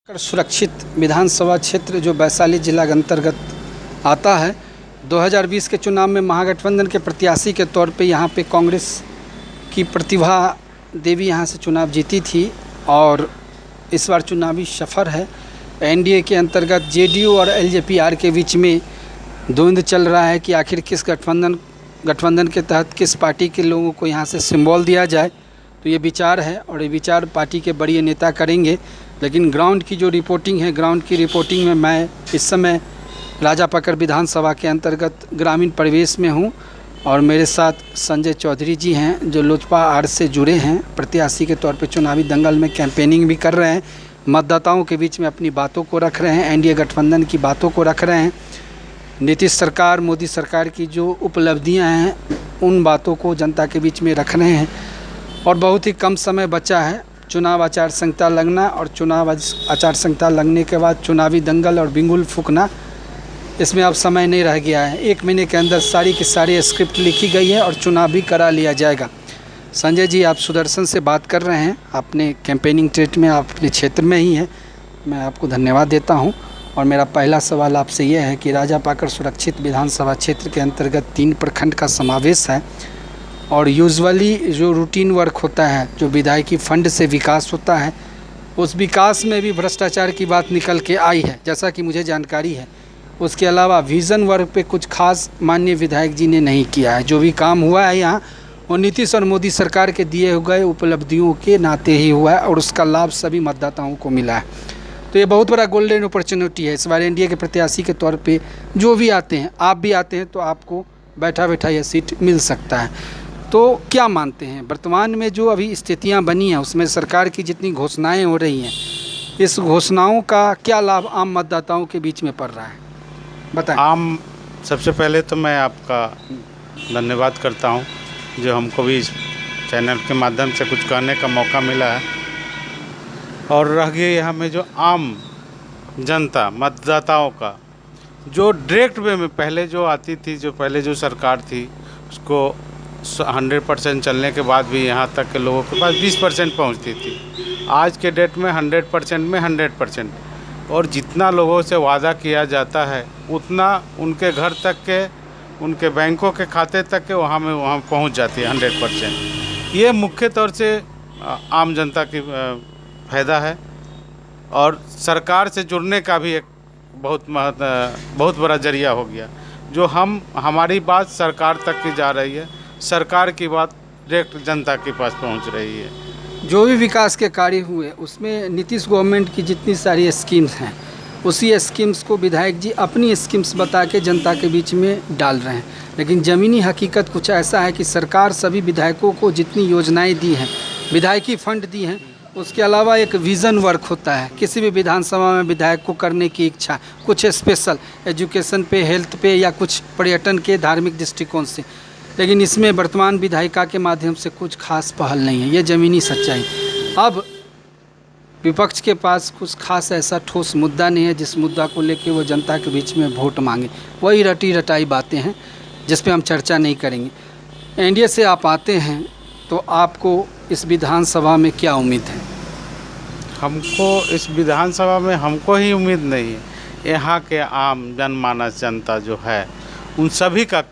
सुरक्षित विधानसभा क्षेत्र जो वैशाली जिला के अंतर्गत आता है। 2020 के चुनाव में महागठबंधन के प्रत्याशी के तौर पे यहाँ पे कांग्रेस की प्रतिभा देवी यहाँ से चुनाव जीती थी और इस बार चुनावी सफ़र है। एनडीए के अंतर्गत जेडीयू और एलजेपीआर के बीच में द्वंद्व चल रहा है कि आखिर किस गठबंधन के तहत किस पार्टी के लोगों को यहाँ से सिंबल दिया जाए। तो ये विचार है और ये विचार पार्टी के बड़े नेता करेंगे। लेकिन ग्राउंड की जो रिपोर्टिंग है, ग्राउंड की रिपोर्टिंग में मैं इस समय राजापाकर विधानसभा के अंतर्गत ग्रामीण परिवेश में हूँ और मेरे साथ संजय चौधरी जी हैं जो लोजपा आर से जुड़े हैं, प्रत्याशी के तौर पे चुनावी दंगल में कैंपेनिंग भी कर रहे हैं, मतदाताओं के बीच में अपनी बातों को रख रहे हैं, एनडीए गठबंधन की बातों को रख रहे हैं, नीतीश सरकार मोदी सरकार की जो उपलब्धियां हैं उन बातों को जनता के बीच में रख रहे हैं। और बहुत ही कम समय बचा है चुनाव आचार संहिता लगना और चुनाव आचार संहिता लगने के बाद चुनावी दंगल और बिंगुल फूंकना, इसमें अब समय नहीं रह गया है। 1 महीने के अंदर सारी की सारी स्क्रिप्ट लिखी गई है और चुनाव भी करा लिया जाएगा। संजय जी, आप सुदर्शन से बात कर रहे हैं, अपने कैंपेनिंग ट्रेट में आप अपने क्षेत्र में ही हैं, मैं आपको धन्यवाद देता हूं। और मेरा पहला सवाल आपसे ये है कि राजापाकर सुरक्षित विधानसभा क्षेत्र के अंतर्गत 3 प्रखंड का समावेश है और यूजुअली जो रूटीन वर्क होता है, जो विधायकी फंड से विकास होता है, उस विकास में भी भ्रष्टाचार की बात निकल के आई है, जैसा कि मुझे जानकारी है। उसके अलावा विज़न वर्क पे कुछ खास माननीय विधायक जी ने नहीं किया है। जो भी काम हुआ है यहाँ वो नीतीश और मोदी सरकार के दिए हुए उपलब्धियों के नाते ही हुआ है और उसका लाभ सभी मतदाताओं को मिला है। तो ये बहुत बड़ा गोल्डन अपॉर्चुनिटी है। इस बार एनडीए के प्रत्याशी के तौर पे जो भी आते हैं, आप भी आते हैं, तो आपको बैठा बैठा यह सीट मिल सकता है। तो क्या मानते हैं वर्तमान में जो अभी स्थितियां बनी हैं उसमें सरकार की जितनी घोषणाएं हो रही हैं, इस घोषणाओं का क्या लाभ आम मतदाताओं के बीच में पड़ रहा है, बताएं। सबसे पहले तो मैं आपका धन्यवाद करता हूं जो हमको भी इस चैनल के माध्यम से कुछ कहने का मौका मिला है। और रह गई हमें जो आम जनता मतदाताओं का, जो डायरेक्ट वे में पहले जो आती थी, जो पहले जो सरकार थी उसको 100% चलने के बाद भी यहाँ तक के लोगों के पास 20% पहुँचती थी। आज के डेट में 100% में 100%, और जितना लोगों से वादा किया जाता है उतना उनके घर तक के, उनके बैंकों के खाते तक के वहाँ पहुँच जाती है 100%। ये मुख्य तौर से आम जनता की फ़ायदा है और सरकार से जुड़ने का भी एक बहुत बड़ा जरिया हो गया। जो हमारी बात सरकार तक की जा रही है, सरकार की बात डायरेक्ट जनता के पास पहुंच रही है। जो भी विकास के कार्य हुए उसमें नीतीश गवर्नमेंट की जितनी सारी स्कीम्स हैं, उसी स्कीम्स को विधायक जी अपनी स्कीम्स बता के जनता के बीच में डाल रहे हैं। लेकिन ज़मीनी हकीकत कुछ ऐसा है कि सरकार सभी विधायकों को जितनी योजनाएं दी हैं, विधायकी फंड दी हैं, उसके अलावा एक विज़न वर्क होता है किसी भी विधानसभा में विधायक को करने की इच्छा, कुछ स्पेशल एजुकेशन पे, हेल्थ पे या कुछ पर्यटन के धार्मिक दृष्टिकोण से। लेकिन इसमें वर्तमान विधायिका के माध्यम से कुछ खास पहल नहीं है, ये ज़मीनी सच्चाई। अब विपक्ष के पास कुछ खास ऐसा ठोस मुद्दा नहीं है जिस मुद्दा को लेके वो जनता के बीच में वोट मांगे। वही रटी रटाई बातें हैं जिस पे हम चर्चा नहीं करेंगे। एनडीए से आप आते हैं तो आपको इस विधानसभा में क्या उम्मीद है? हमको इस विधानसभा में हमको ही उम्मीद नहीं है, यहाँ के आम जनमानस जनता जो है उन सभी का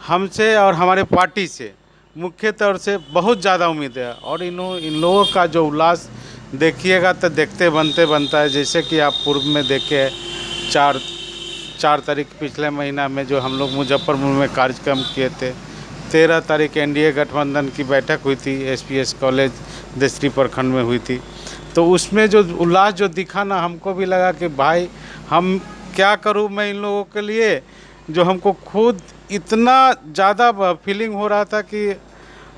हमसे और हमारे पार्टी से मुख्य तौर से बहुत ज़्यादा उम्मीद है। और इन लोगों का जो उल्लास देखिएगा तो देखते बनता है। जैसे कि आप पूर्व में देखे 4 तारीख पिछले महीना में जो हम लोग मुजफ्फरपुर में कार्यक्रम किए थे, 13 तारीख एनडीए गठबंधन की बैठक हुई थी, एसपीएस कॉलेज देसरी प्रखंड में हुई थी। तो उसमें जो उल्लास जो दिखा ना, हमको भी लगा कि भाई हम क्या करूं मैं इन लोगों के लिए, जो हमको खुद इतना ज़्यादा फीलिंग हो रहा था कि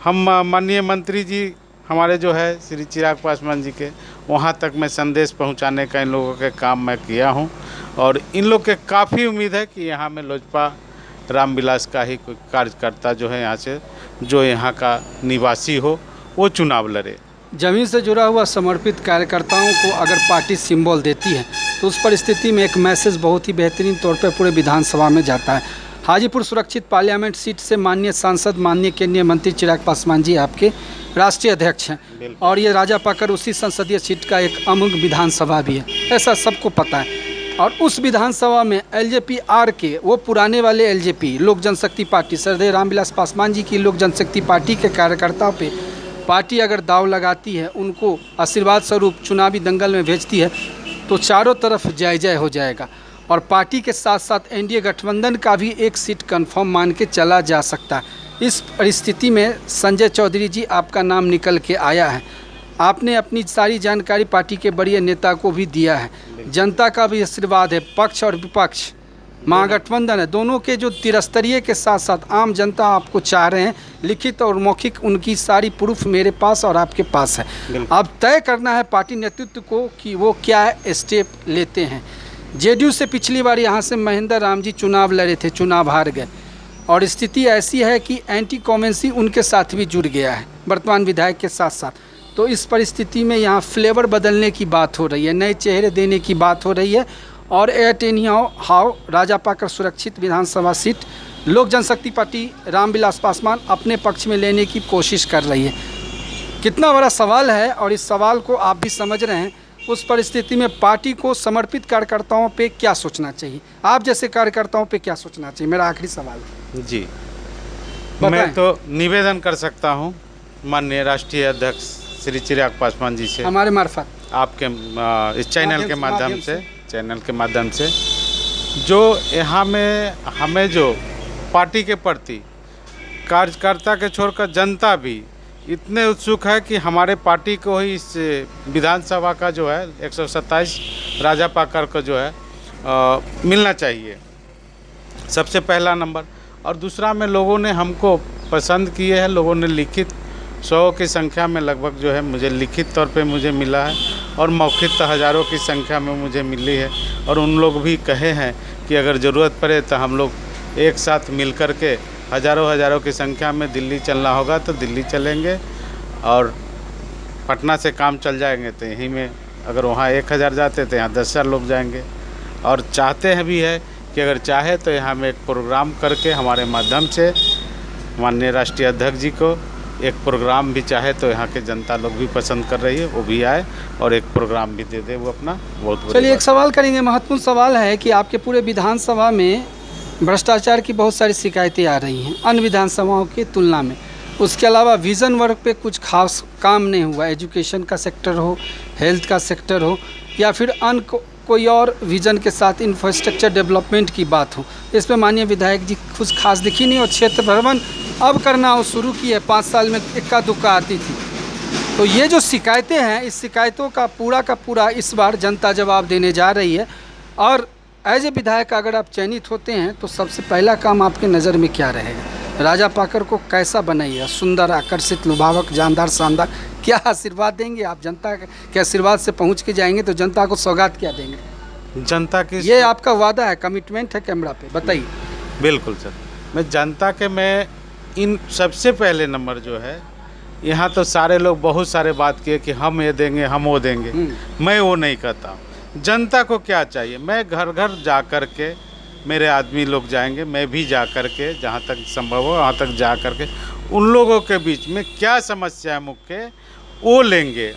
हम माननीय मंत्री जी हमारे जो है श्री चिराग पासवान जी के वहाँ तक मैं संदेश पहुँचाने का इन लोगों के काम मैं किया हूँ। और इन लोग के काफ़ी उम्मीद है कि यहाँ में लोजपा रामविलास का ही कोई कार्यकर्ता जो है यहाँ से, जो यहाँ का निवासी हो, वो चुनाव लड़े। ज़मीन से जुड़ा हुआ समर्पित कार्यकर्ताओं को अगर पार्टी सिंबल देती है तो उस परिस्थिति में एक मैसेज बहुत ही बेहतरीन तौर पर पूरे विधानसभा में जाता है। हाजीपुर सुरक्षित पार्लियामेंट सीट से माननीय सांसद, माननीय केंद्रीय मंत्री चिराग पासवान जी आपके राष्ट्रीय अध्यक्ष हैं और ये राजापाकर उसी संसदीय सीट का एक अमुक विधानसभा भी है, ऐसा सबको पता है। और उस विधानसभा में एलजेपी आर के, वो पुराने वाले एलजेपी लोक जनशक्ति पार्टी, सरदेव रामविलास पासवान जी की लोक जनशक्ति पार्टी के कार्यकर्ताओं पे पार्टी अगर दाव लगाती है, उनको आशीर्वाद स्वरूप चुनावी दंगल में भेजती है, तो चारों तरफ जय जय हो जाएगा और पार्टी के साथ साथ एनडीए गठबंधन का भी एक सीट कंफर्म मान के चला जा सकता है। इस परिस्थिति में संजय चौधरी जी आपका नाम निकल के आया है। आपने अपनी सारी जानकारी पार्टी के बड़े नेता को भी दिया है, जनता का भी आशीर्वाद है, पक्ष और विपक्ष महागठबंधन है, दोनों के जो त्रिस्तरीय के साथ साथ आम जनता आपको चाह रहे हैं। लिखित और मौखिक उनकी सारी प्रूफ मेरे पास और आपके पास है। अब तय करना है पार्टी नेतृत्व को कि वो क्या स्टेप लेते हैं। जेडीयू से पिछली बार यहाँ से महेंद्र राम जी चुनाव लड़े थे, चुनाव हार गए और स्थिति ऐसी है कि एंटी कॉमेंसी उनके साथ भी जुड़ गया है वर्तमान विधायक के साथ साथ। तो इस परिस्थिति में यहाँ फ्लेवर बदलने की बात हो रही है, नए चेहरे देने की बात हो रही है और एट एनी हाउ राजापाकर सुरक्षित विधानसभा सीट लोक जनशक्ति पार्टी रामविलास पासवान अपने पक्ष में लेने की कोशिश कर रही है। कितना बड़ा सवाल है और इस सवाल को आप भी समझ रहे हैं। उस परिस्थिति में पार्टी को समर्पित कार्यकर्ताओं पे क्या सोचना चाहिए, आप जैसे कार्यकर्ताओं पे क्या सोचना चाहिए, मेरा आखिरी सवाल है। जी, मैं तो निवेदन कर सकता हूँ माननीय राष्ट्रीय अध्यक्ष श्री चिराग पासवान जी से, हमारे मार्फत आपके इस चैनल के माध्यम से जो यहाँ में हमें जो पार्टी के प्रति कार्यकर्ता के छोड़कर जनता भी इतने उत्सुक है कि हमारे पार्टी को ही इस विधानसभा का जो है 127 राजापाकर को जो है मिलना चाहिए, सबसे पहला नंबर। और दूसरा में लोगों ने हमको पसंद किए हैं, लोगों ने लिखित 100 की संख्या में लगभग जो है मुझे लिखित तौर पे मुझे मिला है और मौखिक हज़ारों की संख्या में मुझे मिली है। और उन लोग भी कहे हैं कि अगर ज़रूरत पड़े तो हम लोग एक साथ मिल कर के हज़ारों की संख्या में दिल्ली चलना होगा तो दिल्ली चलेंगे और पटना से काम चल जाएंगे तो यहीं में, अगर वहाँ 1000 जाते तो यहाँ 10,000 लोग जाएंगे। और चाहते हैं भी है कि अगर चाहे तो यहाँ में एक प्रोग्राम करके हमारे माध्यम से माननीय राष्ट्रीय अध्यक्ष जी को एक प्रोग्राम भी चाहे तो यहाँ के जनता लोग भी पसंद कर रही है, वो भी आए और एक प्रोग्राम भी दे दे वो अपना। बहुत चलिए एक सवाल करेंगे, महत्वपूर्ण सवाल है कि आपके पूरे विधानसभा में भ्रष्टाचार की बहुत सारी शिकायतें आ रही हैं अन्य विधानसभाओं की तुलना में। उसके अलावा विज़न वर्क पे कुछ खास काम नहीं हुआ, एजुकेशन का सेक्टर हो, हेल्थ का सेक्टर हो या फिर अन्य कोई और विज़न के साथ इंफ्रास्ट्रक्चर डेवलपमेंट की बात हो, इस पर माननीय विधायक जी कुछ खास दिखी नहीं और क्षेत्र भ्रमण अब करना वो शुरू की है, 5 साल में इक्का दुक्का आती थी। तो ये जो शिकायतें हैं, इस शिकायतों का पूरा इस बार जनता जवाब देने जा रही है। और एज ए विधायक अगर आप चयनित होते हैं तो सबसे पहला काम आपके नज़र में क्या रहेगा? राजापाकर को कैसा बनाइएगा? सुंदर, आकर्षित, लुभावक, जानदार, शानदार, क्या आशीर्वाद देंगे आप? जनता के आशीर्वाद से पहुंच के जाएंगे तो जनता को सौगात क्या देंगे? जनता की ये आपका वादा है, कमिटमेंट है कैमरा पे, बताइए। बिल्कुल सर, मैं जनता के मैं इन सबसे पहले नंबर जो है, यहाँ तो सारे लोग बहुत सारे बात किए कि हम ये देंगे हम वो देंगे, मैं वो नहीं कहता हूँ। जनता को क्या चाहिए, मैं घर घर जा कर के, मेरे आदमी लोग जाएंगे, मैं भी जा कर के जहाँ तक संभव हो वहाँ तक जा कर के उन लोगों के बीच में क्या समस्या है मुख्य वो लेंगे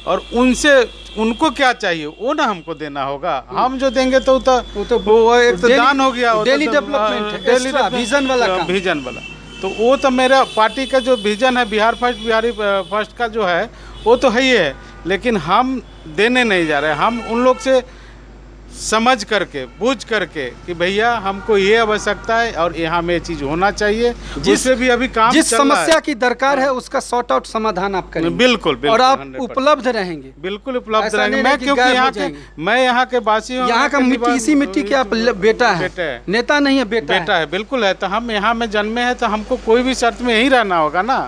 और उनसे उनको क्या चाहिए वो ना हमको देना होगा। हम जो देंगे तो वो एक तो दान हो गया, डेली डेवलपमेंट, डेली विजन वाला तो वो तो मेरा पार्टी का जो विजन है बिहार फर्स्ट, बिहारी फर्स्ट का जो है वो तो है ही है, लेकिन हम देने नहीं जा रहे। हम उन लोग से समझ करके बूझ करके कि भैया हमको ये आवश्यकता है और यहाँ में ये चीज़ होना चाहिए, जिससे भी अभी काम जिस समस्या की दरकार है उसका सॉर्ट आउट समाधान आप करेंगे। बिल्कुल और आप उपलब्ध रहेंगे, बिल्कुल उपलब्ध रहेंगे। मैं क्योंकि यहाँ के वासी हूँ, यहाँ का मिट्टी, इसी मिट्टी के आप बेटा है, नेता नहीं है, बेटा है। बिल्कुल है, तो हम यहाँ में जन्मे हैं तो हमको कोई भी शर्त में यहीं रहना होगा ना।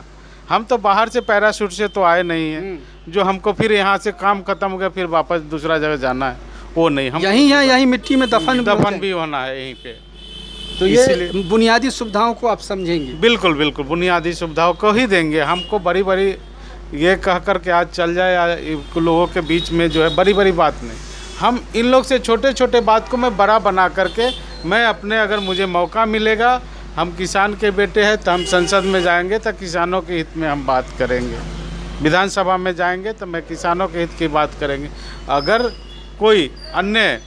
हम तो बाहर से पैराशूट से तो आए नहीं हैं जो हमको फिर यहाँ से काम खत्म हो गया फिर वापस दूसरा जगह जाना है, वो नहीं। हम यहीं है, यहीं मिट्टी में दफन भी होना है यहीं पे। तो ये बुनियादी सुविधाओं को आप समझेंगे? बिल्कुल बिल्कुल, बुनियादी सुविधाओं को ही देंगे। हमको बड़ी बड़ी ये कह कर के आज चल जाए लोगों के बीच में जो है बड़ी बड़ी बात नहीं, हम इन लोग से छोटे छोटे बात को मैं बड़ा बना करके मैं अपने, अगर मुझे मौका मिलेगा, हम किसान के बेटे हैं तो हम संसद में जाएंगे तो किसानों के हित में हम बात करेंगे। विधानसभा में जाएंगे तो मैं किसानों के हित की बात करेंगे। अगर कोई अन्य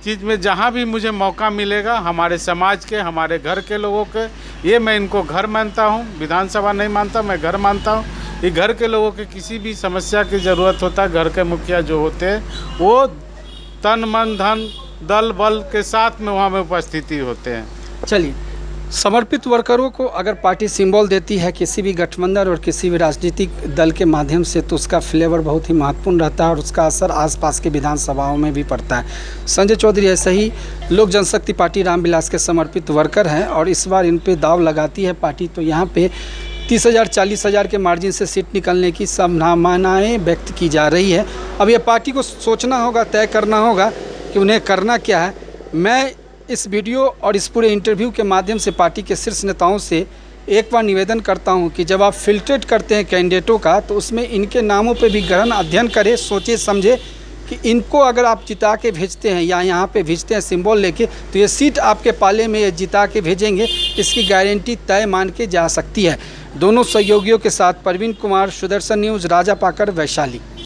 चीज़ में जहाँ भी मुझे मौका मिलेगा, हमारे समाज के, हमारे घर के लोगों के, ये मैं इनको घर मानता हूँ, विधानसभा नहीं मानता, मैं घर मानता हूँ। ये घर के लोगों के किसी भी समस्या की ज़रूरत होता है, घर के मुखिया जो होते हैं वो तन मन धन दल बल के साथ में वहाँ में उपस्थिति होते हैं। चलिए, समर्पित वर्करों को अगर पार्टी सिंबल देती है किसी भी गठबंधन और किसी भी राजनीतिक दल के माध्यम से, तो उसका फ्लेवर बहुत ही महत्वपूर्ण रहता है और उसका असर आसपास के विधानसभाओं में भी पड़ता है। संजय चौधरी ऐसे ही लोक जनशक्ति पार्टी रामविलास के समर्पित वर्कर हैं और इस बार इन पे दाव लगाती है पार्टी, तो यहाँ पे 30,000 40,000 के मार्जिन से सीट निकलने की संभावनाएँ व्यक्त की जा रही है। अब ये पार्टी को सोचना होगा, तय करना होगा कि उन्हें करना क्या है। मैं इस वीडियो और इस पूरे इंटरव्यू के माध्यम से पार्टी के शीर्ष नेताओं से एक बार निवेदन करता हूं कि जब आप फिल्ट्रेट करते हैं कैंडिडेटों का, तो उसमें इनके नामों पे भी गहन अध्ययन करें, सोचे समझे कि इनको अगर आप जिता के भेजते हैं या यहाँ पे भेजते हैं सिंबल लेके, तो ये सीट आपके पाले में ये जिता के भेजेंगे, इसकी गारंटी तय मान के जा सकती है। दोनों सहयोगियों के साथ परवीन कुमार, सुदर्शन न्यूज़, राजापाकर, वैशाली।